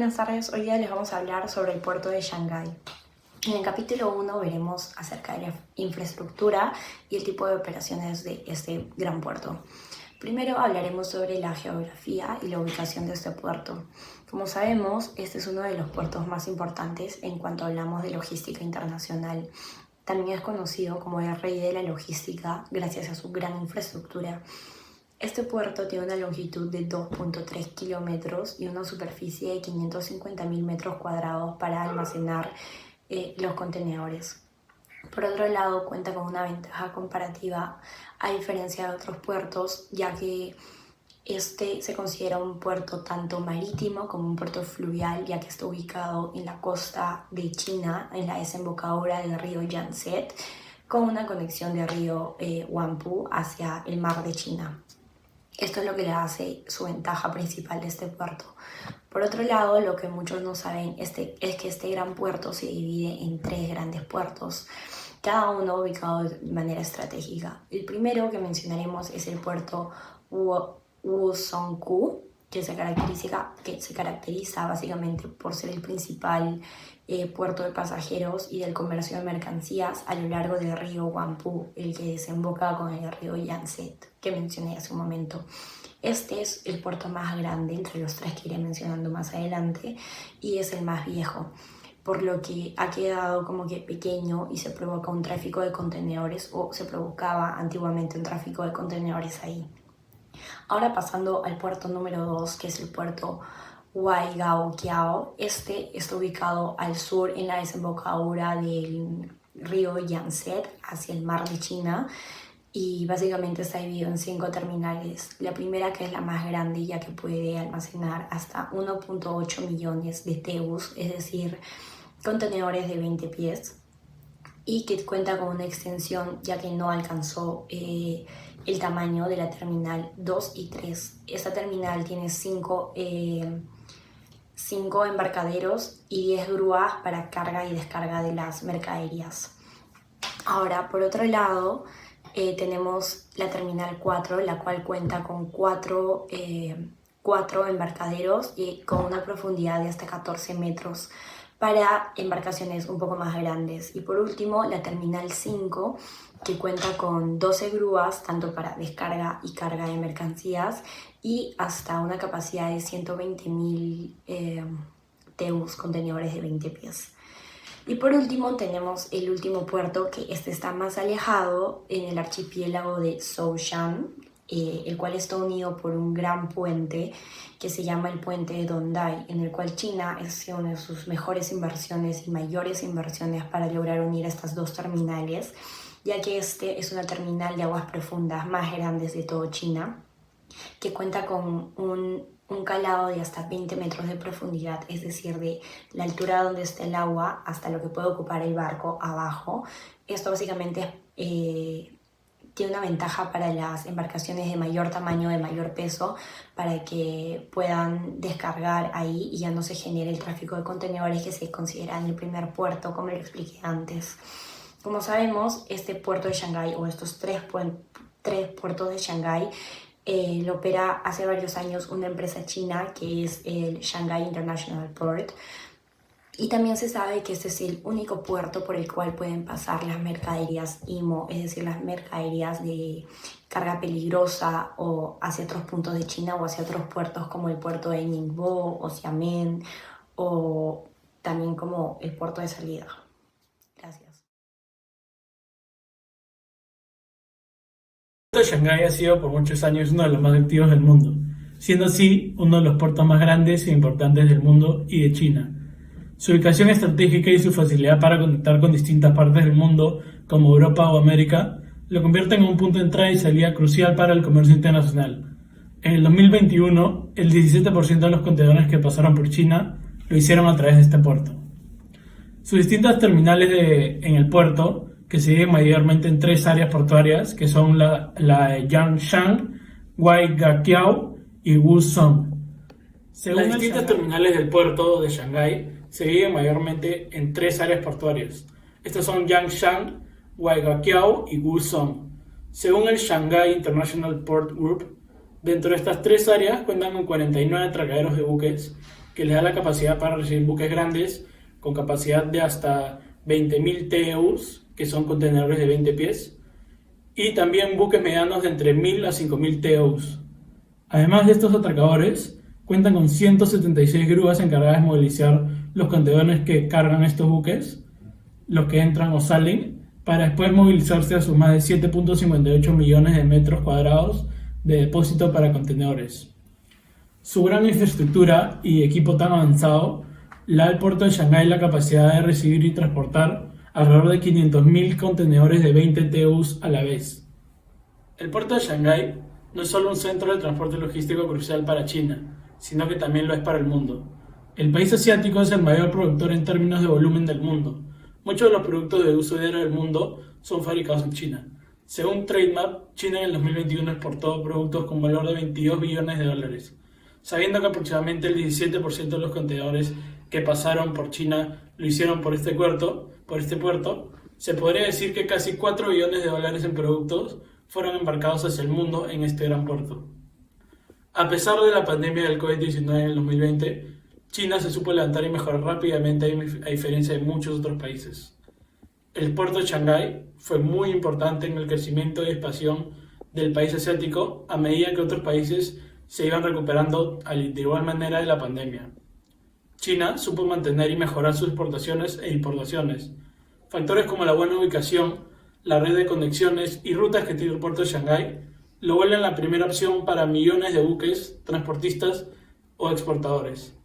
buenas tardes. Hoy día les vamos a hablar sobre el puerto de Shanghái. En el capítulo 1 veremos acerca de la infraestructura y el tipo de operaciones de este gran puerto. Primero hablaremos sobre la geografía y la ubicación de este puerto. Como sabemos, este es uno de los puertos más importantes en cuanto hablamos de logística internacional. También es conocido como el rey de la logística gracias a su gran infraestructura. Este puerto tiene una longitud de 2.3 kilómetros y una superficie de 550.000 metros cuadrados para almacenar los contenedores. Por otro lado, cuenta con una ventaja comparativa a diferencia de otros puertos, ya que este se considera un puerto tanto marítimo como un puerto fluvial, ya que está ubicado en la costa de China, en la desembocadura del río Yangtze, con una conexión del río Huangpu hacia el mar de China. Esto es lo que le hace su ventaja principal de este puerto. Por otro lado, lo que muchos no saben es que este gran puerto se divide en 3 grandes puertos, cada uno ubicado de manera estratégica. El primero que mencionaremos es el puerto Wuzhongkou, que se caracteriza básicamente por ser el principal puerto de pasajeros y del comercio de mercancías a lo largo del río Huangpu, el que desemboca con el río Yangtze, que mencioné hace un momento. Este es el puerto más grande entre los 3 que iré mencionando más adelante y es el más viejo, por lo que ha quedado como que pequeño y se provoca un tráfico de contenedores, o se provocaba antiguamente un tráfico de contenedores ahí. Ahora pasando al puerto número 2, que es el puerto Waigaoqiao. Este está ubicado al sur en la desembocadura del río Yangtze hacia el mar de China y básicamente está dividido en 5 terminales. La primera, que es la más grande, ya que puede almacenar hasta 1.8 millones de TEUs, es decir, contenedores de 20 pies, y que cuenta con una extensión ya que no alcanzó el tamaño de la terminal 2 y 3. Esta terminal tiene 5 embarcaderos y 10 grúas para carga y descarga de las mercaderías. Ahora, por otro lado, tenemos la terminal 4, la cual cuenta con 4 embarcaderos y con una profundidad de hasta 14 metros para embarcaciones un poco más grandes. Y por último, la terminal 5, que cuenta con 12 grúas, tanto para descarga y carga de mercancías, y hasta una capacidad de 120.000 TEUs, contenedores de 20 pies. Y por último tenemos el último puerto, que este está más alejado, en el archipiélago de Zhoushan, el cual está unido por un gran puente que se llama el puente de Dondai, en el cual China hace una de sus mejores inversiones y mayores inversiones para lograr unir estas 2 terminales, ya que este es una terminal de aguas profundas más grandes de todo China, que cuenta con un calado de hasta 20 metros de profundidad, es decir, de la altura donde está el agua hasta lo que puede ocupar el barco abajo. Esto básicamente tiene una ventaja para las embarcaciones de mayor tamaño, de mayor peso, para que puedan descargar ahí y ya no se genere el tráfico de contenedores que se considera en el primer puerto, como lo expliqué antes. Como sabemos, este puerto de Shanghái, o estos 3 puertos de Shanghái, lo opera hace varios años una empresa china, que es el Shanghai International Port. Y también se sabe que este es el único puerto por el cual pueden pasar las mercaderías IMO, es decir, las mercaderías de carga peligrosa o hacia otros puntos de China o hacia otros puertos como el puerto de Ningbo o Xiamen, o también como el puerto de salida. Gracias. El puerto de Shanghái ha sido por muchos años uno de los más activos del mundo, siendo así uno de los puertos más grandes e importantes del mundo y de China. Su ubicación estratégica y su facilidad para conectar con distintas partes del mundo, como Europa o América, lo convierten en un punto de entrada y salida crucial para el comercio internacional. En el 2021, el 17% de los contenedores que pasaron por China lo hicieron a través de este puerto. Sus distintas terminales en el puerto, que se dividen mayormente en 3 áreas portuarias, que son la de Yangshan, Waigaoqiao y Wuzhong. Según las distintas terminales del puerto de Shanghái, se dividen mayormente en 3 áreas portuarias. Estas son Yangshan, Waigaoqiao y Wuzhong. Según el Shanghai International Port Group, dentro de estas 3 áreas cuentan con 49 atracaderos de buques que le da la capacidad para recibir buques grandes con capacidad de hasta 20.000 TEUs, que son contenedores de 20 pies, y también buques medianos de entre 1.000 a 5.000 TEUs. Además de estos atracadores, cuentan con 176 grúas encargadas de movilizar los contenedores que cargan estos buques, los que entran o salen, para después movilizarse a sus más de 7.58 millones de metros cuadrados de depósito para contenedores. Su gran infraestructura y equipo tan avanzado le da al puerto de Shanghái la capacidad de recibir y transportar alrededor de 500.000 contenedores de 20 TEUs a la vez. El puerto de Shanghái no es solo un centro de transporte logístico crucial para China, sino que también lo es para el mundo. El país asiático es el mayor productor en términos de volumen del mundo. Muchos de los productos de uso diario del mundo son fabricados en China. Según Trademap, China en el 2021 exportó productos con valor de 22 billones de dólares. Sabiendo que aproximadamente el 17% de los contenedores que pasaron por China lo hicieron por este puerto, se podría decir que casi 4 billones de dólares en productos fueron embarcados hacia el mundo en este gran puerto. A pesar de la pandemia del COVID-19 en el 2020, China se supo levantar y mejorar rápidamente a diferencia de muchos otros países. El puerto de Shanghái fue muy importante en el crecimiento y expansión del país asiático a medida que otros países se iban recuperando de igual manera de la pandemia. China supo mantener y mejorar sus exportaciones e importaciones. Factores como la buena ubicación, la red de conexiones y rutas que tiene el puerto de Shanghái lo vuelven la primera opción para millones de buques, transportistas o exportadores.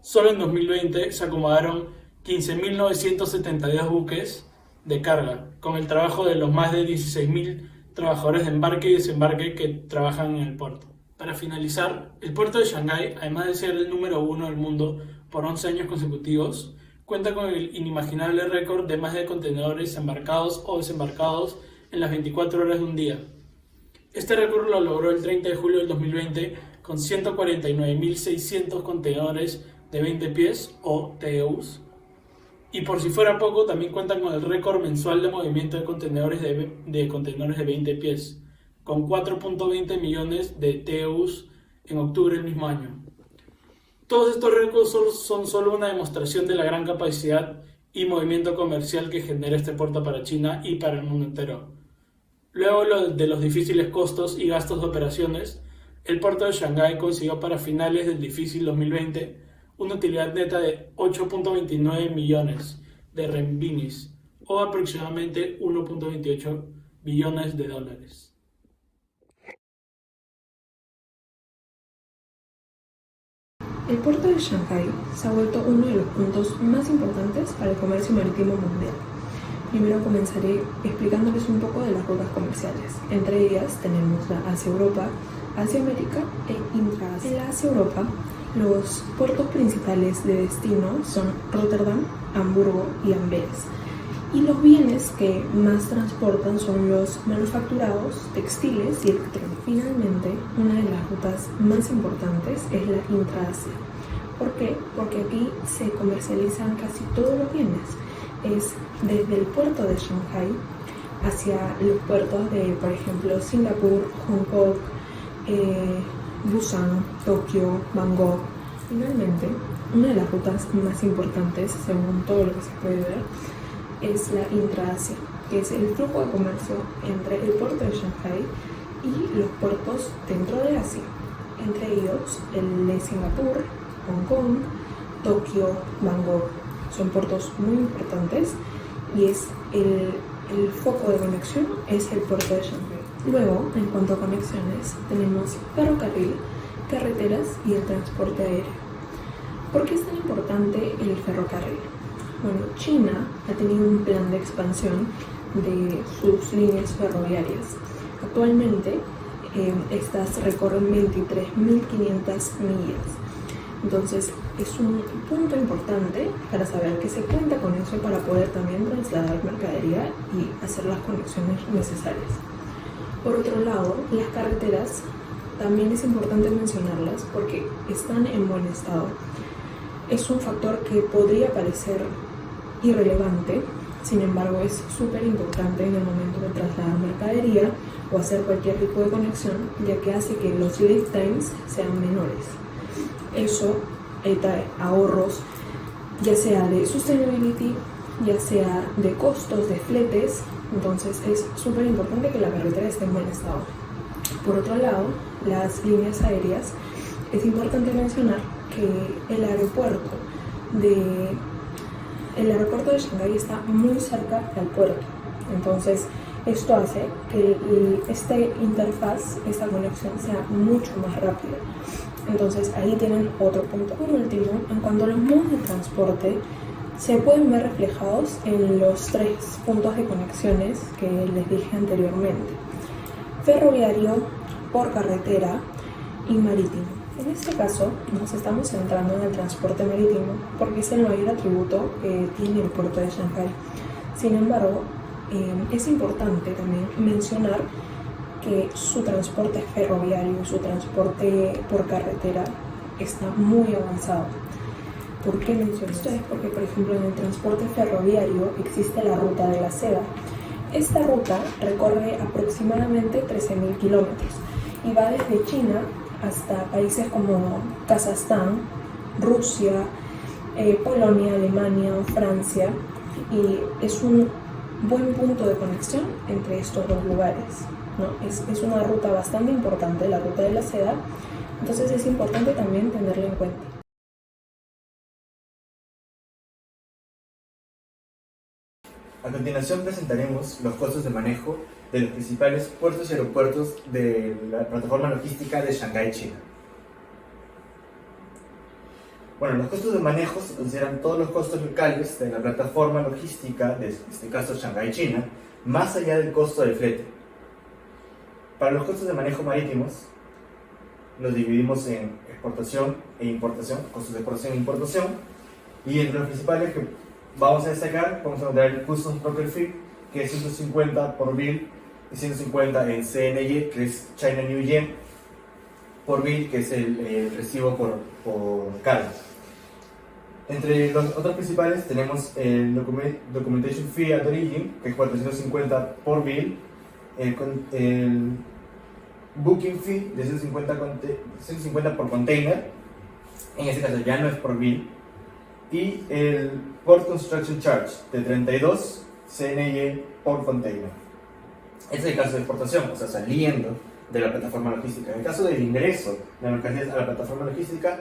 Solo en 2020 se acomodaron 15.972 buques de carga, con el trabajo de los más de 16.000 trabajadores de embarque y desembarque que trabajan en el puerto. Para finalizar, el puerto de Shanghái, además de ser el número 1 del mundo por 11 años consecutivos, cuenta con el inimaginable récord de más de contenedores embarcados o desembarcados en las 24 horas de un día. Este récord lo logró el 30 de julio del 2020 con 149.600 contenedores de 20 pies o TEUs. Y por si fuera poco, también cuentan con el récord mensual de movimiento de contenedores de 20 pies, con 4.20 millones de TEUs en octubre del mismo año. Todos estos récords son solo una demostración de la gran capacidad y movimiento comercial que genera este puerto para China y para el mundo entero. Luego de los difíciles costos y gastos de operaciones, el puerto de Shanghái consiguió para finales del difícil 2020 una utilidad neta de 8.29 millones de renminbis o aproximadamente 1.28 billones de dólares. El puerto de Shanghái se ha vuelto uno de los puntos más importantes para el comercio marítimo mundial. Primero comenzaré explicándoles un poco de las rutas comerciales. Entre ellas tenemos la Asia-Europa, Asia-América e Intra-Asia. En la Asia-Europa, los puertos principales de destino son Rotterdam, Hamburgo y Amberes. Y los bienes que más transportan son los manufacturados, textiles y electrónicos. Finalmente, una de las rutas más importantes es la Intra-Asia. ¿Por qué? Porque aquí se comercializan casi todos los bienes. Es desde el puerto de Shanghái hacia los puertos de, por ejemplo, Singapur, Hong Kong, Busan, Tokio, Bangkok. Finalmente, una de las rutas más importantes, según todo lo que se puede ver, es la Intra-Asia, que es el flujo de comercio entre el puerto de Shanghái y los puertos dentro de Asia, entre ellos el de Singapur, Hong Kong, Tokio, Bangkok. Son puertos muy importantes y es el foco de conexión es el puerto de Shanghái. Luego, en cuanto a conexiones, tenemos ferrocarril, carreteras y el transporte aéreo. ¿Por qué es tan importante el ferrocarril? Bueno, China ha tenido un plan de expansión de sus líneas ferroviarias. Actualmente, estas recorren 23.500 millas. Entonces, es un punto importante para saber que se cuenta con eso para poder también trasladar mercadería y hacer las conexiones necesarias. Por otro lado, las carreteras también es importante mencionarlas porque están en buen estado. Es un factor que podría parecer irrelevante, sin embargo es súper importante en el momento de trasladar mercadería o hacer cualquier tipo de conexión, ya que hace que los lead times sean menores. Eso trae ahorros, ya sea de sustainability, ya sea de costos, de fletes. Entonces es súper importante que la carretera esté en buen estado. Por otro lado, las líneas aéreas, es importante mencionar que el aeropuerto de Shanghái está muy cerca al puerto. Entonces esto hace que esta interfaz, esta conexión sea mucho más rápida. Entonces ahí tienen otro punto. Por último, en cuanto a los modos de transporte, se pueden ver reflejados en los 3 puntos de conexiones que les dije anteriormente: ferroviario, por carretera y marítimo. En este caso nos estamos centrando en el transporte marítimo porque es el mayor atributo que tiene el puerto de Shanghái. Sin embargo, es importante también mencionar que su transporte ferroviario, su transporte por carretera está muy avanzado. ¿Por qué menciono esto? Es porque, por ejemplo, en el transporte ferroviario existe la ruta de la seda. Esta ruta recorre aproximadamente 13.000 kilómetros y va desde China hasta países como Kazajstán, Rusia, Polonia, Alemania o Francia, y es un buen punto de conexión entre estos 2 lugares, ¿no? Es una ruta bastante importante, la ruta de la seda, entonces es importante también tenerla en cuenta. A continuación presentaremos los costos de manejo de los principales puertos y aeropuertos de la plataforma logística de Shanghái, China. Bueno, los costos de manejo se consideran todos los costos locales de la plataforma logística, de este caso Shanghái, China, más allá del costo del flete. Para los costos de manejo marítimos, los dividimos en exportación e importación, costos de exportación e importación, y entre los principales que vamos a destacar, vamos a encontrar el Customs Broker Fee, que es 150 por bill, y 150 en CNY, que es China New Yen, por bill, que es el recibo por carga. Entre los otros principales tenemos el Documentation Fee at Origin, que es 450 por bill, el Booking Fee de 150 por container, en este caso ya no es por bill, y el Port Construction Charge de 32 CNY por container. Este es el caso de exportación, o sea, saliendo de la plataforma logística. En el caso del ingreso de mercancías a la plataforma logística,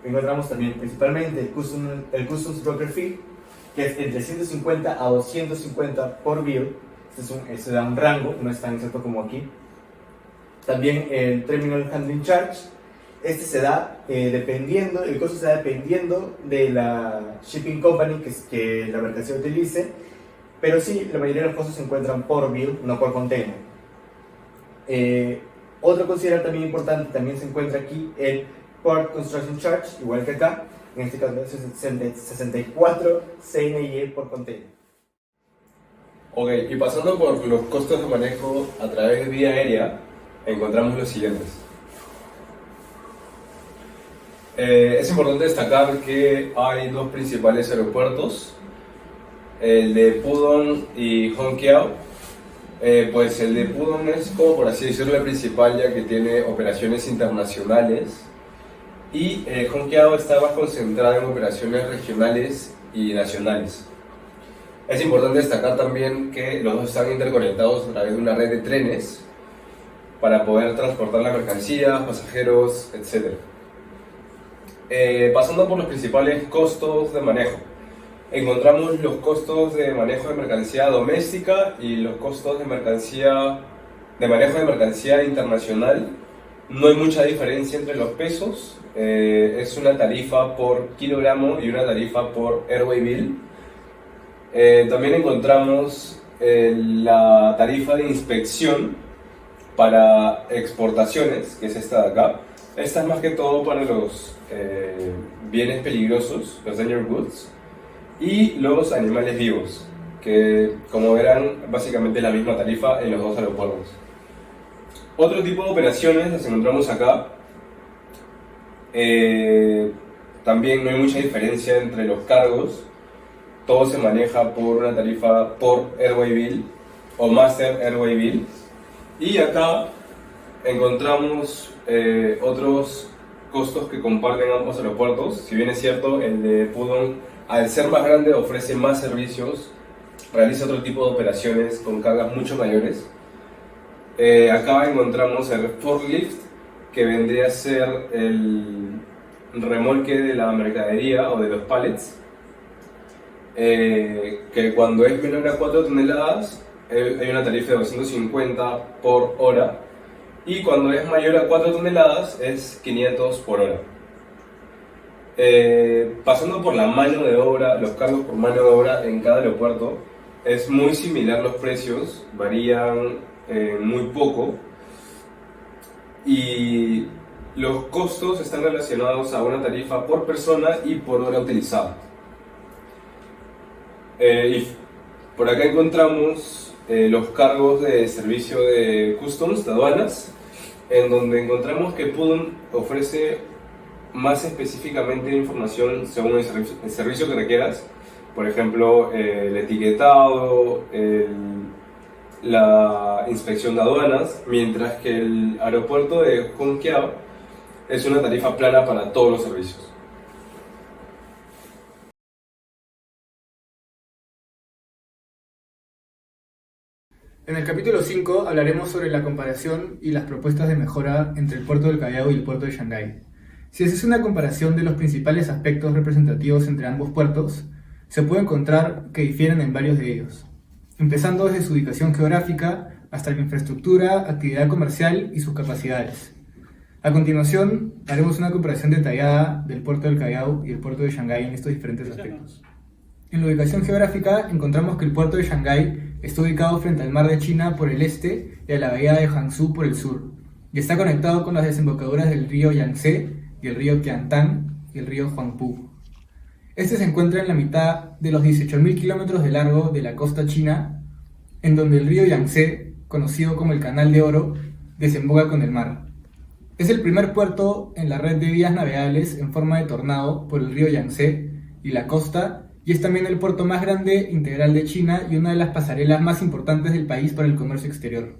encontramos también principalmente el Customs Broker Fee, que es entre 150 a 250 por bill. Este da un rango, no es tan exacto como aquí. También el Terminal Handling Charge. Este se da el costo se da dependiendo de la shipping company que la mercancía utilice, pero sí, la mayoría de los costos se encuentran por bill, no por container. Otro considerado también importante, también se encuentra aquí el Port Construction Charge, igual que acá, en este caso es 64 CNY por container. Ok, y pasando por los costos de manejo a través de vía aérea, encontramos los siguientes. Es importante destacar que hay 2 principales aeropuertos, el de Pudong y Hongqiao. Pues el de Pudong es, como por así decirlo, el principal, ya que tiene operaciones internacionales, y Hongqiao está más concentrada en operaciones regionales y nacionales. Es importante destacar también que los dos están interconectados a través de una red de trenes para poder transportar la mercancía, pasajeros, etc. Pasando por los principales costos de manejo, encontramos los costos de manejo de mercancía doméstica y los costos de manejo de mercancía internacional. No hay mucha diferencia entre los pesos, es una tarifa por kilogramo y una tarifa por airway bill. También encontramos la tarifa de inspección para exportaciones, que es esta de acá. Esta es más que todo para los bienes peligrosos, los danger goods, y los animales vivos, que como verán básicamente la misma tarifa en los 2 aeropuertos. Otro tipo de operaciones las encontramos acá. También no hay mucha diferencia entre los cargos, todo se maneja por una tarifa por airway bill o master airway bill. Y acá encontramos otros costos que comparten ambos aeropuertos. Si bien es cierto, el de Pudong, al ser más grande, ofrece más servicios, realiza otro tipo de operaciones con cargas mucho mayores. Acá encontramos el forklift, que vendría a ser el remolque de la mercadería o de los pallets, que cuando es menor a 4 toneladas hay una tarifa de 250 por hora, y cuando es mayor a 4 toneladas es 500 por hora. Pasando por la mano de obra, los cargos por mano de obra en cada aeropuerto, es muy similar los precios, varían muy poco, y los costos están relacionados a una tarifa por persona y por hora utilizada. Y por acá encontramos los cargos de servicio de customs, de aduanas, en donde encontramos que Pudong ofrece más específicamente información según el servicio que requieras. Por ejemplo, el etiquetado, la inspección de aduanas, mientras que el aeropuerto de Hong Kong es una tarifa plana para todos los servicios. En el capítulo 5 hablaremos sobre la comparación y las propuestas de mejora entre el puerto del Callao y el puerto de Shanghái. Si haces una comparación de los principales aspectos representativos entre ambos puertos, se puede encontrar que difieren en varios de ellos, empezando desde su ubicación geográfica hasta la infraestructura, actividad comercial y sus capacidades. A continuación, haremos una comparación detallada del puerto del Callao y el puerto de Shanghái en estos diferentes aspectos. En la ubicación geográfica encontramos que el puerto de Shanghái está ubicado frente al mar de China por el este y a la bahía de Hangzhou por el sur, y está conectado con las desembocaduras del río Yangtze y el río Qiantang y el río Huangpu. Este se encuentra en la mitad de los 18.000 kilómetros de largo de la costa china, en donde el río Yangtze, conocido como el Canal de Oro, desemboca con el mar. Es el primer puerto en la red de vías navegables en forma de tornado por el río Yangtze y la costa, y es también el puerto más grande integral de China y una de las pasarelas más importantes del país para el comercio exterior.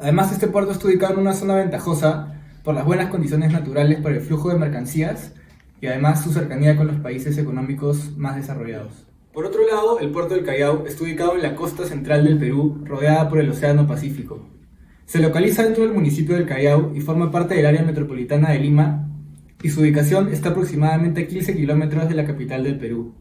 Además, este puerto está ubicado en una zona ventajosa por las buenas condiciones naturales para el flujo de mercancías y además su cercanía con los países económicos más desarrollados. Por otro lado, el puerto del Callao está ubicado en la costa central del Perú, rodeada por el Océano Pacífico. Se localiza dentro del municipio del Callao y forma parte del área metropolitana de Lima, y su ubicación está aproximadamente a 15 kilómetros de la capital del Perú.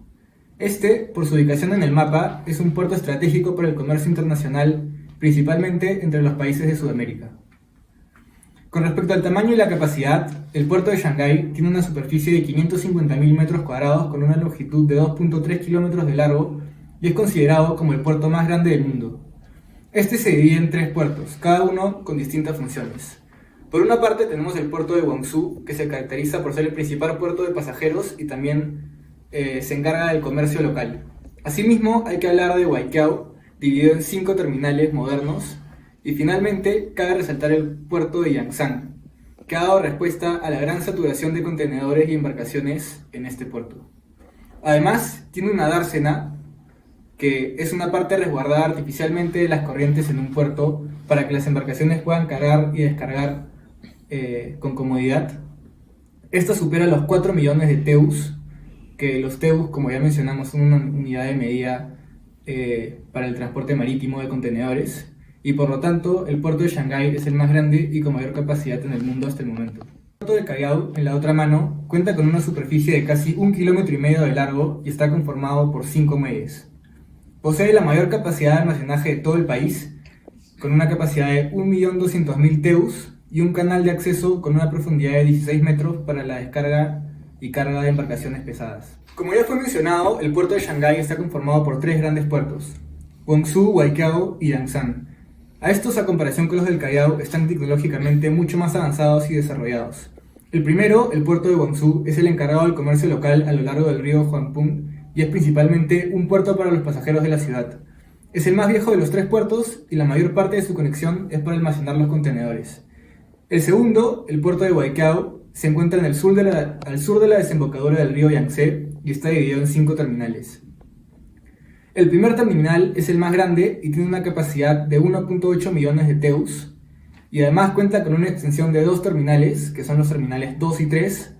Este, por su ubicación en el mapa, es un puerto estratégico para el comercio internacional, principalmente entre los países de Sudamérica. Con respecto al tamaño y la capacidad, el puerto de Shanghái tiene una superficie de 550.000 metros cuadrados con una longitud de 2.3 kilómetros de largo y es considerado como el puerto más grande del mundo. Este se divide en 3 puertos, cada uno con distintas funciones. Por una parte tenemos el puerto de Guangzhou, que se caracteriza por ser el principal puerto de pasajeros y también se encarga del comercio local. Asimismo, hay que hablar de Waiqiao, dividido en 5 terminales modernos, y finalmente cabe resaltar el puerto de Yangshan, que ha dado respuesta a la gran saturación de contenedores y embarcaciones en este puerto. Además, tiene una dársena, que es una parte resguardada artificialmente de las corrientes en un puerto para que las embarcaciones puedan cargar y descargar con comodidad. Esta supera los 4 millones de TEUs, que los TEUs, como ya mencionamos, son una unidad de medida para el transporte marítimo de contenedores, y por lo tanto el puerto de Shanghái es el más grande y con mayor capacidad en el mundo hasta el momento. El puerto de Callao, en la otra mano, cuenta con una superficie de casi 1,5 kilómetros de largo y está conformado por 5 muelles. Posee la mayor capacidad de almacenaje de todo el país, con una capacidad de 1.200.000 TEUs y un canal de acceso con una profundidad de 16 metros para la descarga y carga de embarcaciones pesadas. Como ya fue mencionado, el puerto de Shanghái está conformado por 3 grandes puertos: Guangzhou, Waiqiao y Yangshan. A estos, a comparación con los del Callao, están tecnológicamente mucho más avanzados y desarrollados. El primero, el puerto de Guangzhou, es el encargado del comercio local a lo largo del río Huangpu y es principalmente un puerto para los pasajeros de la ciudad. Es el más viejo de los 3 puertos y la mayor parte de su conexión es para almacenar los contenedores. El segundo, el puerto de Waiqiao, se encuentra al sur de la desembocadura del río Yangtze y está dividido en 5 terminales. El primer terminal es el más grande y tiene una capacidad de 1.8 millones de TEUs. y además cuenta con una extensión de 2 terminales, que son los terminales 2 y 3,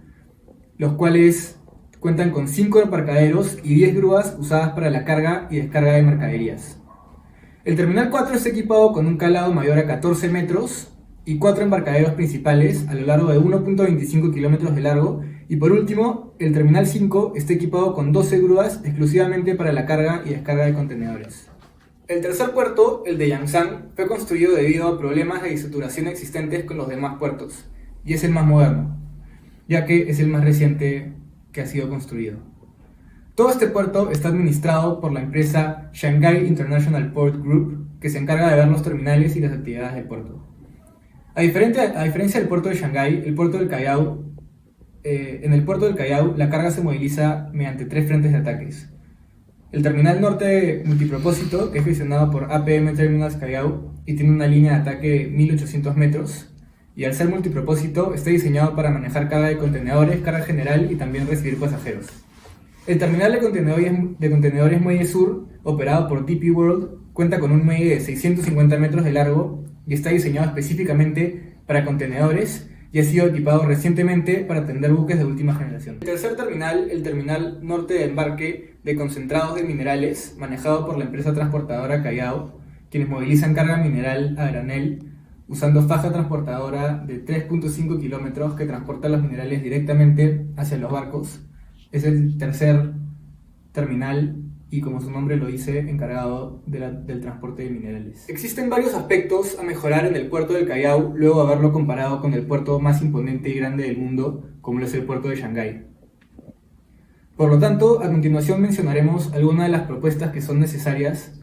los cuales cuentan con 5 embarcaderos y 10 grúas usadas para la carga y descarga de mercaderías. El terminal 4 está equipado con un calado mayor a 14 metros y 4 embarcaderos principales a lo largo de 1.25 kilómetros de largo, y por último, el terminal 5 está equipado con 12 grúas exclusivamente para la carga y descarga de contenedores. El tercer puerto, el de Yangshan, fue construido debido a problemas de saturación existentes con los demás puertos, y es el más moderno, ya que es el más reciente que ha sido construido. Todo este puerto está administrado por la empresa Shanghai International Port Group, que se encarga de ver los terminales y las actividades del puerto. A diferencia del puerto de Shanghái, el puerto del Callao, en el puerto del Callao la carga se moviliza mediante 3 frentes de ataques. El terminal norte multipropósito, que es gestionado por APM Terminals Callao y tiene una línea de ataque de 1800 metros, y al ser multipropósito está diseñado para manejar carga de contenedores, carga general y también recibir pasajeros. El terminal de contenedores Muelle Sur, operado por DP World, cuenta con un muelle de 650 metros de largo y está diseñado específicamente para contenedores y ha sido equipado recientemente para atender buques de última generación. El tercer terminal, el terminal norte de embarque de concentrados de minerales, manejado por la empresa transportadora Callao, quienes movilizan carga mineral a granel usando faja transportadora de 3.5 kilómetros que transporta los minerales directamente hacia los barcos. Es el tercer terminal y, como su nombre lo dice, encargado del transporte de minerales. Existen varios aspectos a mejorar en el puerto del Callao luego de haberlo comparado con el puerto más imponente y grande del mundo, como lo es el puerto de Shanghái. Por lo tanto, a continuación mencionaremos algunas de las propuestas que son necesarias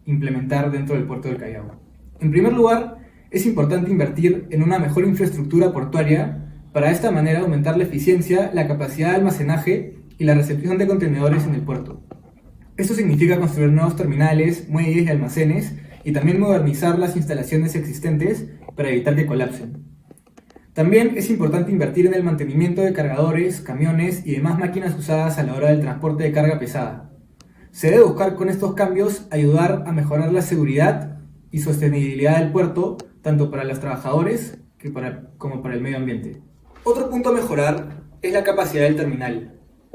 implementar dentro del puerto del Callao. En primer lugar, es importante invertir en una mejor infraestructura portuaria para de esta manera aumentar la eficiencia, la capacidad de almacenaje y la recepción de contenedores en el puerto. Esto significa construir nuevos terminales, muelles y almacenes y también modernizar las instalaciones existentes para evitar que colapsen. También es importante invertir en el mantenimiento de cargadores, camiones y demás máquinas usadas a la hora del transporte de carga pesada. Se debe buscar con estos cambios ayudar a mejorar la seguridad y sostenibilidad del puerto, tanto para los trabajadores como para el medio ambiente. Otro punto a mejorar es la capacidad del terminal.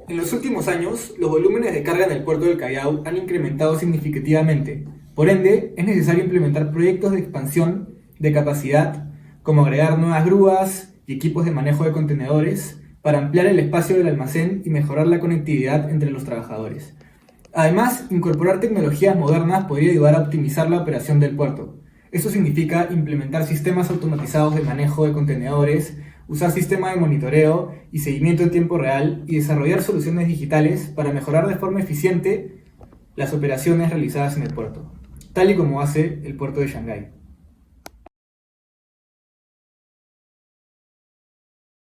En los últimos años, los volúmenes de carga en el puerto del Callao han incrementado significativamente. Por ende, es necesario implementar proyectos de expansión de capacidad, como agregar nuevas grúas y equipos de manejo de contenedores, para ampliar el espacio del almacén y mejorar la conectividad entre los trabajadores. Además, incorporar tecnologías modernas podría ayudar a optimizar la operación del puerto. Esto significa implementar sistemas automatizados de manejo de contenedores, usar sistemas de monitoreo y seguimiento en tiempo real y desarrollar soluciones digitales para mejorar de forma eficiente las operaciones realizadas en el puerto, tal y como hace el puerto de Shanghái.